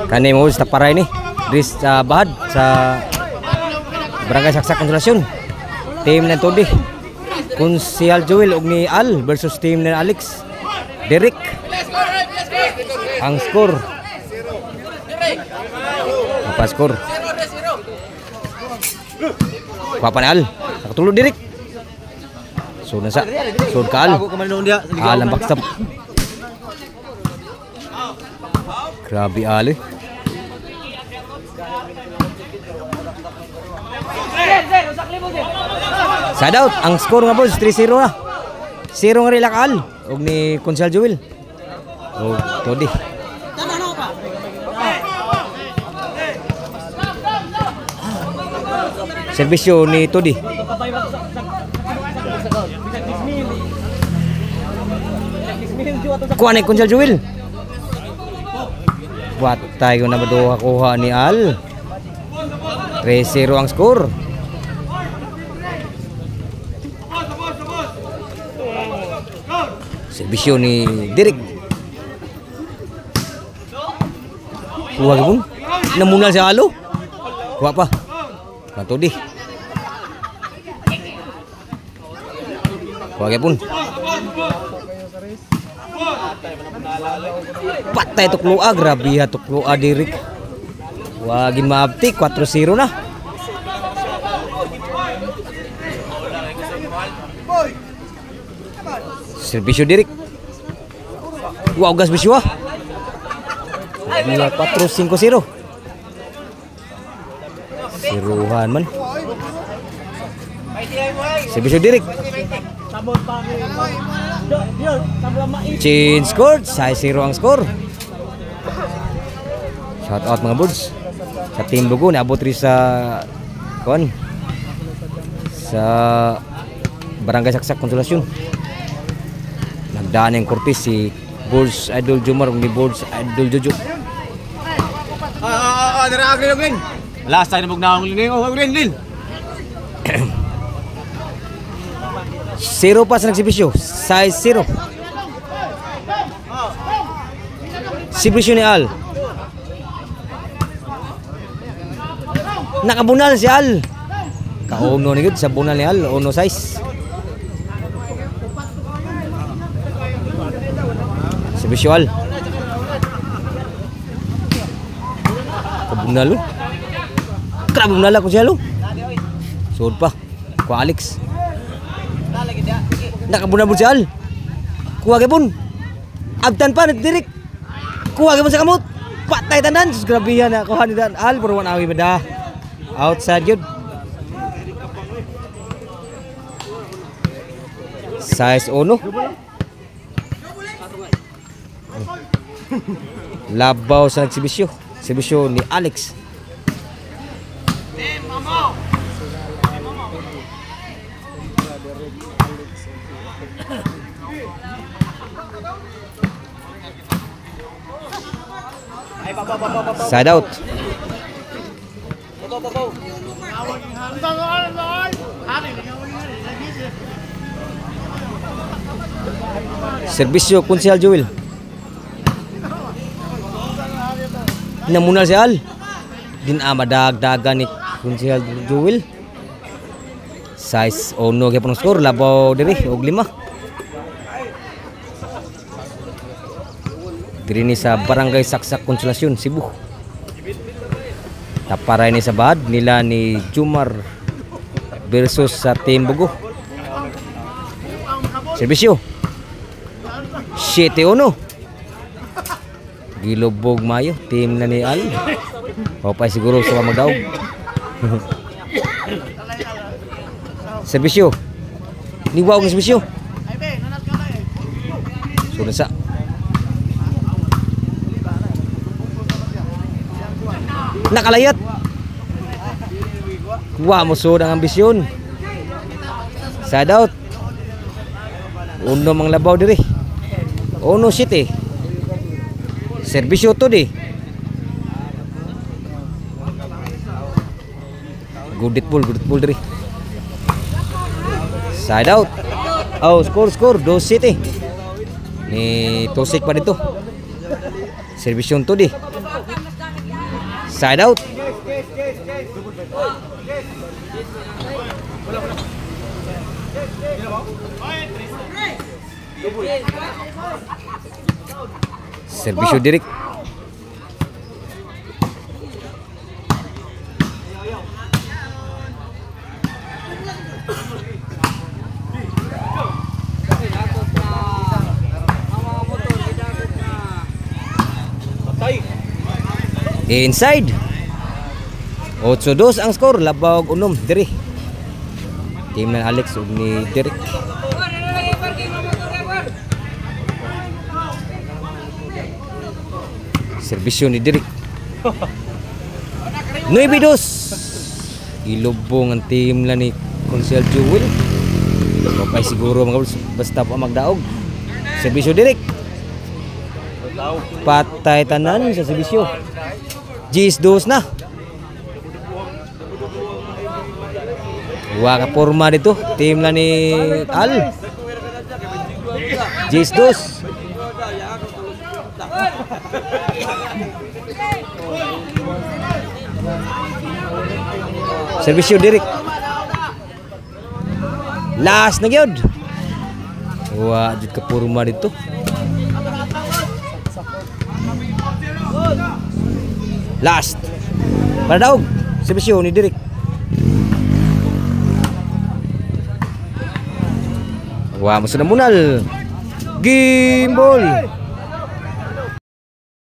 Kani mo sa paray ni Dris sa bahad sa Barangay Saksak Konsolasyon. Team ng Todi Kunsihal Joel ug ni Al versus team ng Alex Derek. Ang score apa skor? Kuha pa ni Al. Nakatulog Derek. So nasa so ka Al. Al ang backstop. Grabe Ali. Side out. Ang score nga boss 3-0 na. 0 nga rilak Al og ni Kunsihal Joel. Og Todi. Serbisyo ni Todi. Kuha ni Kunsihal Joel. Patay ko na ba kuha ni Al. 3-0 ang score. Serbisyo ni Derek. Kuha gipon. Namunal si Alo. Kuha pa. Kanto di. Kuha gipon. Patay tuklua, grabe ha tuklua Derek. Wagin maabti 4-0 na. Serbisyo Derek. Wow, gas bisyo ah. 4-5-0. Siruhan man. Serbisyo Derek. Change score, 6-0 ang score. Shout out mga buds. Sa Team Bugo naabot rin sa kon sa Barangay Saksak Konsolasyon. Nagdaan yung kortis si Bulls Idol Jumar ni Bulls Idol Jojo. Dara agri lang. Last time na ning oh Lin. 0 pa sa nagsibisyo, 6-0. Sibisyo ni Al. Nakabunal si Al. Kauno ni gud sa bunal ni Al, 1-6. Sibisyo Al. Kabunal. Grabe bunal ako siya lo. Sud pa. Ku Alex. Nakabunabon si Al. Kuha gipon. Abtan pa Derek. Kuha gipon sa kamot. Patay tanan. Grabe yan na kuha ni Al pero wala awi bada. Outside yun. Size 1. Labaw sa nagsibisyo. Sibisyo ni Alex. Side out. Serbisyo Kunsihal Joel. Namunal si Al. Din amadagdagan ni Kunsihal Joel. Size 1 gyapon skor labaw diri og 5. Diri ni sa Barangay Saksak Konsolasyon, Cebu. Taparay ni sa bahad nila ni Jumar versus sa Team Bugo. Serbisyo 7-1. Gilubog mayo team na ni Al. Papay siguro sa magdaog. Serbisyo niwaw ng serbisyo. Sunod sa nakalayat. Wah mo sud ang ambisyon. Side out. Uno mang labaw diri. 1-7. Serbisyo to di. Good ball diri. Side out. Oh, score 2-7. Ni Tosik pa dito. Serbisyo to di. Side out. Servisyo Direk. Inside. 8-2 ang score, labaw og unom diri. Team ng Alex ug ni Derek. Serbisyo ni Derek. 9-2. Ilubong ang team la ni Consel Jewel. Papay siguro mga boss, basta pa magdaog. Serbisyo Derek. Patay tanan sa serbisyo. Gis-2 na. Waka forma dito, team na ni Al. Gis-2. Servisyo Direk. Last na gyud. Wa jud ka forma dito. Last. Para daog. Servisyo ni Direk. Wah, musuh na munal. Game ball.